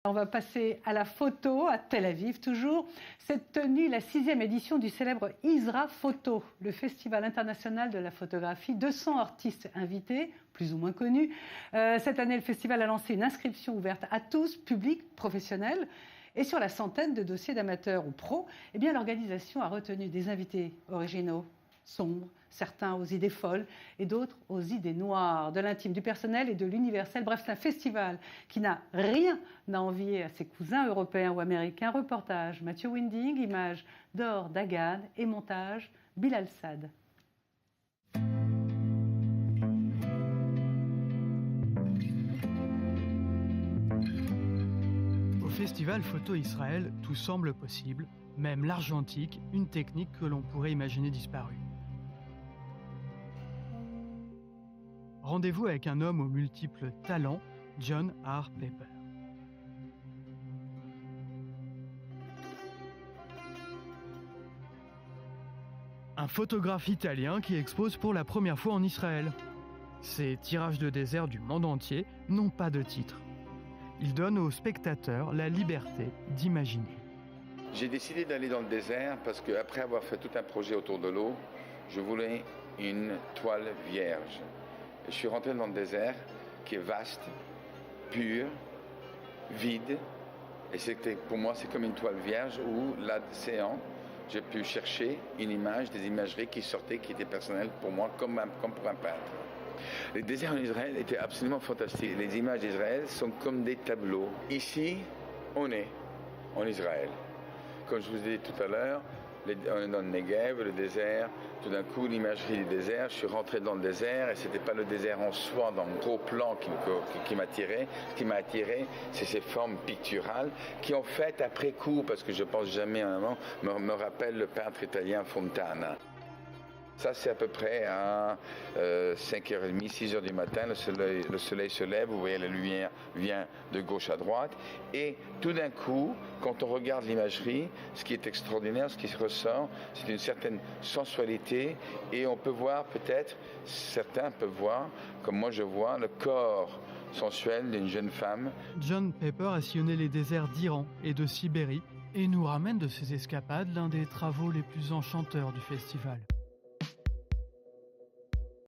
On va passer à la photo, à Tel Aviv toujours. Cette tenue, la 6e édition du célèbre Isra Photo, le festival international de la photographie. 200 artistes invités, plus ou moins connus. Cette année, le festival a lancé une inscription ouverte à tous, publics, professionnels. Et sur la centaine de dossiers d'amateurs ou pros, eh bien, l'organisation a retenu des invités originaux, sombres, certains aux idées folles et d'autres aux idées noires, de l'intime, du personnel et de l'universel. Bref, c'est un festival qui n'a rien à envier à ses cousins européens ou américains. Reportage Mathieu Winding, images d'Or Dagan et montage Bilal Sad. Au festival Photo Israël, tout semble possible, même l'argentique, une technique que l'on pourrait imaginer disparue. Rendez-vous avec un homme aux multiples talents, John R. Pepper. Un photographe italien qui expose pour la première fois en Israël. Ses tirages de désert du monde entier n'ont pas de titre. Il donne aux spectateurs la liberté d'imaginer. J'ai décidé d'aller dans le désert parce qu'après avoir fait tout un projet autour de l'eau, je voulais une toile vierge. Je suis rentré dans le désert qui est vaste, pur, vide. Et pour moi, c'est comme une toile vierge où l'océan, j'ai pu chercher une image, des imageries qui sortaient, qui étaient personnelles pour moi, comme pour un peintre. Les déserts en Israël étaient absolument fantastiques. Les images d'Israël sont comme des tableaux. Ici, on est en Israël. Comme je vous ai dit tout à l'heure, on est dans le Negev, le désert. Tout d'un coup, l'imagerie du désert, je suis rentré dans le désert et ce n'était pas le désert en soi, dans le gros plan qui m'attirait. Ce qui m'a attiré, c'est ces formes picturales qui, en fait, après coup, parce que je pense jamais à un moment, me rappellent le peintre italien Fontana. Ça, c'est à peu près à 5h30, 6h du matin, le soleil se lève, vous voyez la lumière vient de gauche à droite. Et tout d'un coup, quand on regarde l'imagerie, ce qui est extraordinaire, ce qui ressort, c'est une certaine sensualité. Et on peut voir peut-être, certains peuvent voir, comme moi je vois, le corps sensuel d'une jeune femme. John Pepper a sillonné les déserts d'Iran et de Sibérie et nous ramène de ses escapades l'un des travaux les plus enchanteurs du festival.